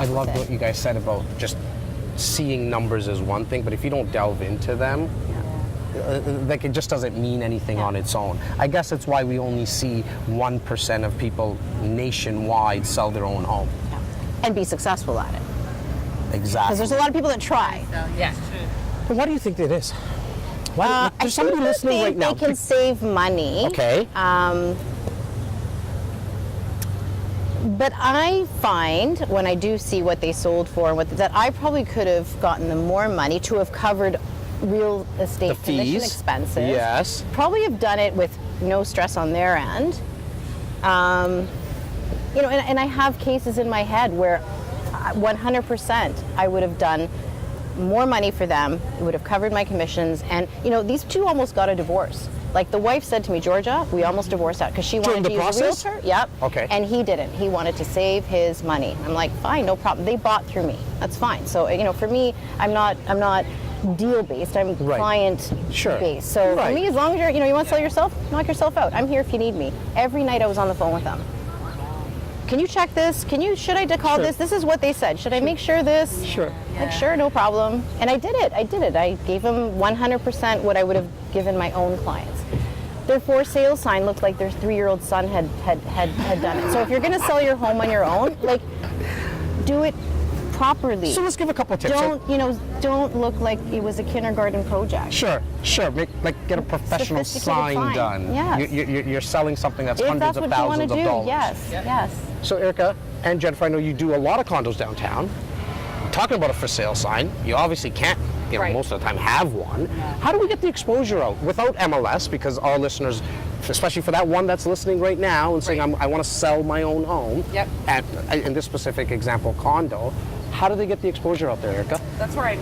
loved what you guys said about just seeing numbers is one thing, but if you don't delve into them, like it just doesn't mean anything on its own. I guess it's why we only see 1% of people nationwide sell their own home. Yeah. And be successful at it. Exactly. Because there's a lot of people that try. Yeah. But why do you think it is? Why, there's somebody listening right now. They can save money. Okay. But I find when I do see what they sold for, that I probably could have gotten them more money to have covered real estate commission expenses. Yes. Probably have done it with no stress on their end. You know, and I have cases in my head where 100% I would have done more money for them. It would have covered my commissions. And, you know, these two almost got a divorce. Like the wife said to me, Georgia, we almost divorced out because she wanted to use a realtor. Yep. Okay. And he didn't. He wanted to save his money. I'm like, fine, no problem. They bought through me. That's fine. So, you know, for me, I'm not deal based. I'm client based. So for me, as long as you want to sell yourself, knock yourself out. I'm here if you need me. Every night I was on the phone with them. Can you check this? Should I call this? This is what they said. Should I make sure this? Sure. Like, sure, no problem. And I did it. I gave them 100% what I would have given my own clients. Their for sale sign looked like their 3-year-old son had done it. So if you're going to sell your home on your own, like, do it properly. So let's give a couple of tips. Don't look like it was a kindergarten project. Sure. Get a professional sign done. Yes. You're selling something that's hundreds of thousands of dollars. Yes. So Erica and Jennifer, I know you do a lot of condos downtown. Talking about a for sale sign, you obviously can't, most of the time have one. How do we get the exposure out without MLS? Because our listeners, especially for that one that's listening right now and saying, I want to sell my own home, at, in this specific example, condo, how do they get the exposure out there, Erica? That's where,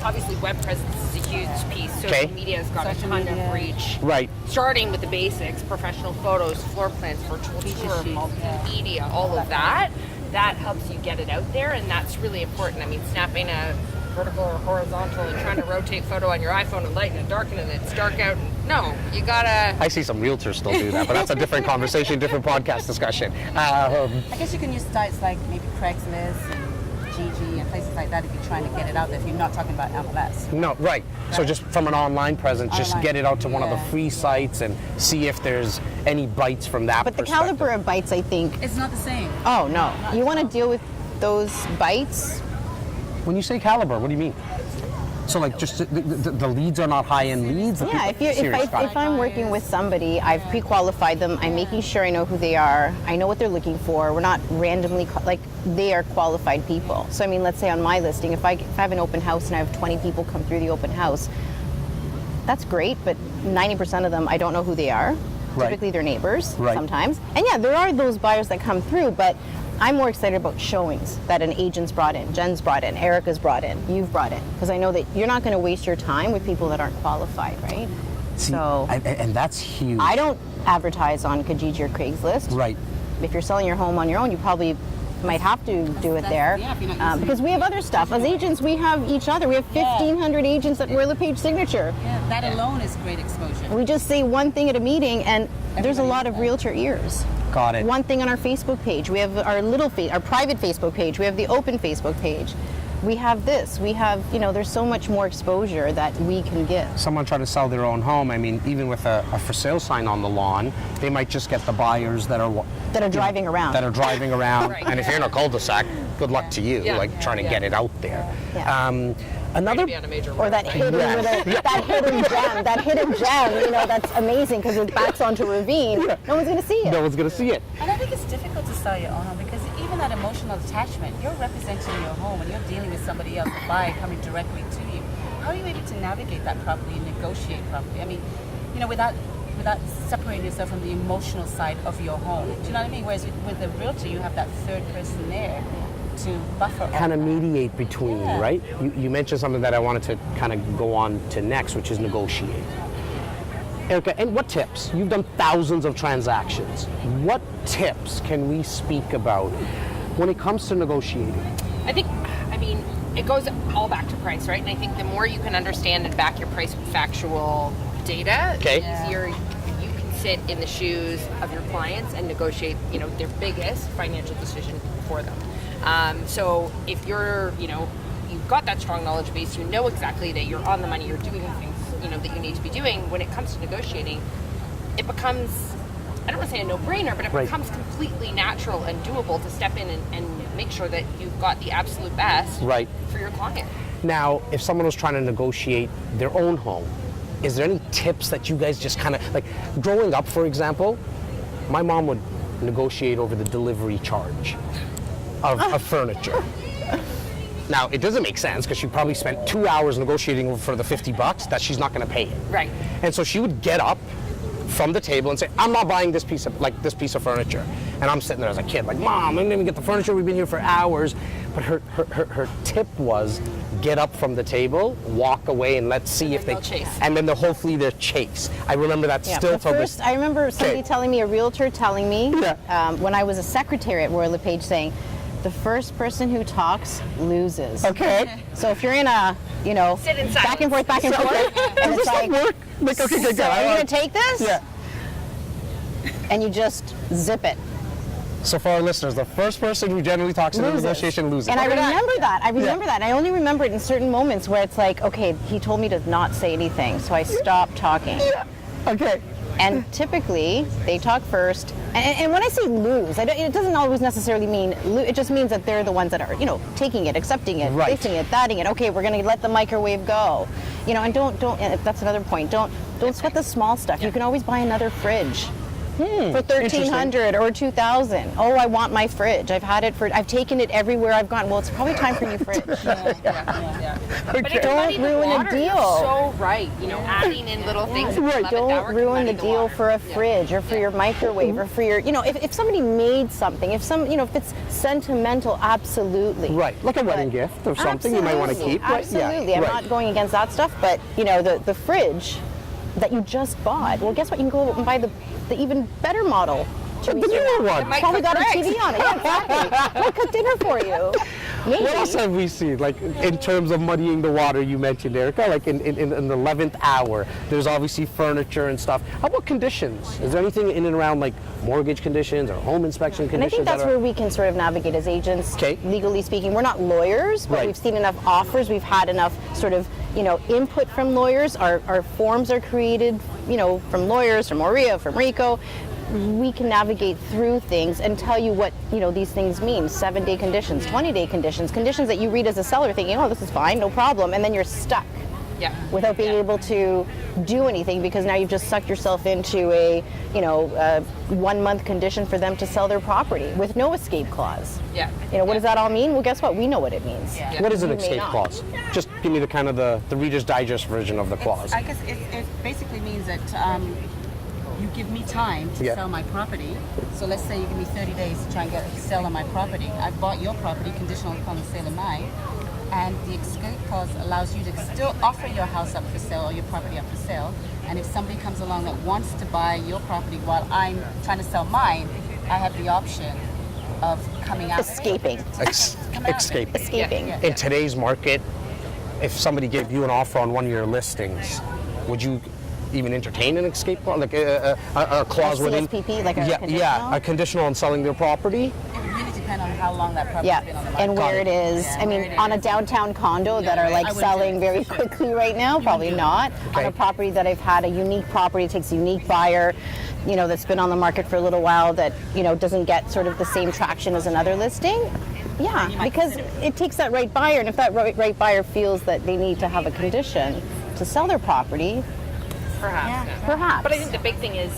obviously web presence is a huge piece. Social media has got a ton of reach. Right. Starting with the basics, professional photos, floor plans, virtual tour, multimedia, all of that. That helps you get it out there, and that's really important. Snapping a vertical or horizontal and trying to rotate photo on your iPhone and lighten and darken it, and it's dark out. No, you gotta... I see some realtors still do that, but that's a different conversation, different podcast discussion. I guess you can use sites like maybe Craigslist and GG and places like that if you're trying to get it out there, if you're not talking about MLS. No, right. So just from an online presence, just get it out to one of the free sites and see if there's any bites from that But the caliber of bites, I think... It's not the same. Oh, no. You want to deal with those bites? When you say caliber, what do you mean? So like just the leads are not high-end leads? Yeah, if I'm working with somebody, I've pre-qualified them, I'm making sure I know who they are, I know what they're looking for, we're not randomly, they are qualified people. So let's say on my listing, if I have an open house and I have 20 people come through the open house, that's great, but 90% of them, I don't know who they are. Typically they're neighbors sometimes. And yeah, there are those buyers that come through, but I'm more excited about showings that an agent's brought in, Jen's brought in, Erica's brought in, you've brought in. Because I know that you're not going to waste your time with people that aren't qualified, right? See, and that's huge. I don't advertise on Kijiji or Craigslist. Right. If you're selling your home on your own, you probably might have to do it there. Because we have other stuff. As agents, we have each other. We have 1,500 agents that wear the page signature. Yeah, that alone is great exposure. We just say one thing at a meeting, and there's a lot of realtor ears. Got it. One thing on our Facebook page. We have our our private Facebook page. We have the open Facebook page. We have this. We have, there's so much more exposure that we can give. Someone trying to sell their own home, even with a for sale sign on the lawn, they might just get the buyers that are driving around. That are driving around. And if you're in a cul-de-sac, good luck to you, trying to get it out there. Another or that hidden that hidden gem, that's amazing because it backs onto a ravine. No one's going to see it. No one's going to see it. And I think it's difficult to sell your own home because even that emotional attachment, you're representing your home and you're dealing with somebody else, a buyer coming directly to you. How are you able to navigate that properly and negotiate properly? Without separating yourself from the emotional side of your home. Do you know what I mean? Whereas with a realtor, you have that third person there to buffer. Kind of mediate between, right? You mentioned something that I wanted to kind of go on to next, which is negotiate. Erica, and what tips? You've done thousands of transactions. What tips can we speak about when it comes to negotiating? I think, it goes all back to price, right? And I think the more you can understand and back your price with factual data, the easier you can sit in the shoes of your clients and negotiate, their biggest financial decision for them. So if you're, you've got that strong knowledge base, you know exactly that you're on the money, you're doing the things, that you need to be doing. When it comes to negotiating, it becomes, I don't want to say a no-brainer, but it becomes completely natural and doable to step in and make sure that you've got the absolute best for your client. Now, if someone was trying to negotiate their own home, is there any tips that you guys just kind of, like growing up, for example, my mom would negotiate over the delivery charge of furniture. Now, it doesn't make sense because she probably spent 2 hours negotiating for the $50 that she's not going to pay it. Right. And so she would get up from the table and say, I'm not buying this piece of furniture. And I'm sitting there as a kid, like, Mom, I didn't even get the furniture. We've been here for hours. But her tip was get up from the table, walk away, and let's see if they chase. And then hopefully they'll chase. I remember that still till this. I remember somebody telling me, a realtor telling me, Yeah. when I was a secretary at Royal LePage, saying, the first person who talks loses. Okay. So if you're in a, Sit in back and forth, and it's like, work? Like, okay, good. so are you going to take this? Yeah. And you just zip it. So for our listeners, the first person who generally talks in a negotiation loses. And I remember that. I remember that. And I only remember it in certain moments where it's like, okay, he told me to not say anything, so I stopped talking. Yeah. Okay. And typically, they talk first. And when I say lose, it doesn't always necessarily mean lose. It just means that they're the ones that are, taking it, accepting it, placing it, thatting it. Okay, we're going to let the microwave go. And don't. That's another point. Don't sweat the small stuff. You can always buy another fridge. For $1,300 or $2,000. Oh, I want my fridge. I've taken it everywhere I've gone. Well, it's probably time for a new fridge. But don't ruin a deal. You're so right. Adding in little things. Don't ruin the deal for a fridge or for your microwave or for your, if somebody made something, if it's sentimental, absolutely. Right, like a wedding gift or something you might want to keep. Absolutely. I'm not going against that stuff, but the fridge that you just bought, well, guess what? You can go and buy the even better model. The newer one. Probably got a TV on it. Yeah, exactly. Might cook dinner for you. Maybe. What else have we seen? Like in terms of muddying the water, you mentioned, Erica, like in the 11th hour, there's obviously furniture and stuff. How about conditions? Is there anything in and around like mortgage conditions or home inspection conditions? And I think that's where we can sort of navigate as agents, Okay. legally speaking. We're not lawyers, but we've seen enough offers. We've had enough sort of, input from lawyers. Our forms are created, from lawyers, from OREA, from RICO. We can navigate through things and tell you what, these things mean. 7-day conditions, 20-day conditions that you read as a seller thinking, oh, this is fine, no problem. And then you're stuck without being able to do anything because now you've just sucked yourself into a 1-month condition for them to sell their property with no escape clause. What does that all mean? Well, guess what? We know what it means. What is an escape clause? Just give me the kind of the Reader's Digest version of the clause. I guess it basically means that you give me time to sell my property. So let's say you give me 30 days to try and get a sale on my property. I've bought your property conditional upon the sale of mine. And the escape clause allows you to still offer your house up for sale or your property up for sale. And if somebody comes along that wants to buy your property while I'm trying to sell mine, I have the option of coming out. Escaping. Escaping. In today's market, if somebody gave you an offer on one of your listings, would you even entertain an escape clause, like a clause within CSPP, like a conditional? a conditional on selling their property? It would really depend on how long that property's been on the market. And where it is. I mean, on a downtown condo that are like selling very quickly right now, probably not. On a property that I've had, a unique property, takes a unique buyer, that's been on the market for a little while that, doesn't get sort of the same traction as another listing. Yeah, because it takes that right buyer, and if that right buyer feels that they need to have a condition to sell their property, perhaps. But I think the big thing is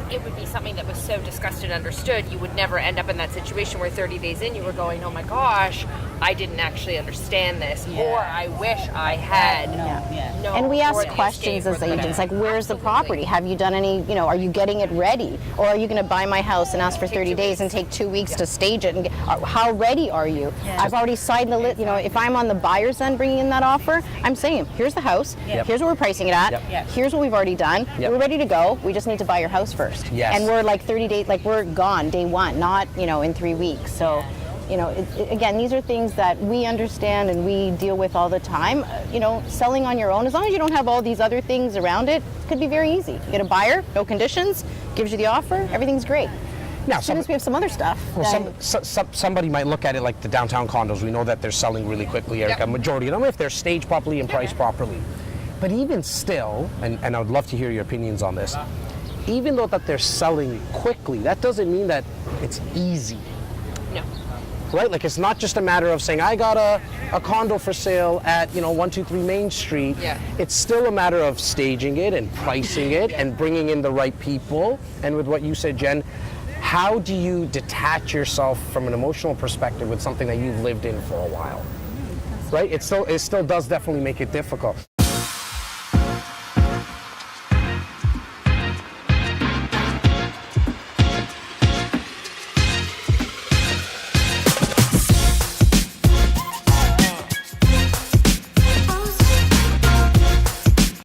it would be something that was so discussed and understood, you would never end up in that situation where 30 days in you were going, oh my gosh, I didn't actually understand this, or I wish I had known. And we ask questions as agents, like, where's the property? Have you done any, are you getting it ready? Or are you going to buy my house and ask for 30 days and take 2 weeks to stage it? And how ready are you? I've already signed the list. If I'm on the buyer's end bringing in that offer, I'm saying, here's the house, here's what we're pricing it at, here's what we've already done, we're ready to go, we just need to buy your house first. Yes. And we're like 30 days, like we're gone day one, not, in 3 weeks. So Again, these are things that we understand and we deal with all the time. Selling on your own, as long as you don't have all these other things around it, could be very easy. You get a buyer, no conditions, gives you the offer, everything's great. Now, as soon as we have some other stuff. Well, somebody might look at it like the downtown condos. We know that they're selling really quickly, Erica. Yep. Majority of them, if they're staged properly and priced properly. But even still, and I would love to hear your opinions on this, even though that they're selling quickly, that doesn't mean that it's easy. No. Right? Like, it's not just a matter of saying, I got a condo for sale at, 123 Main Street. Yeah. It's still a matter of staging it and pricing it and bringing in the right people. And with what you said, Jen, how do you detach yourself from an emotional perspective with something that you've lived in for a while? Right? It still does definitely make it difficult.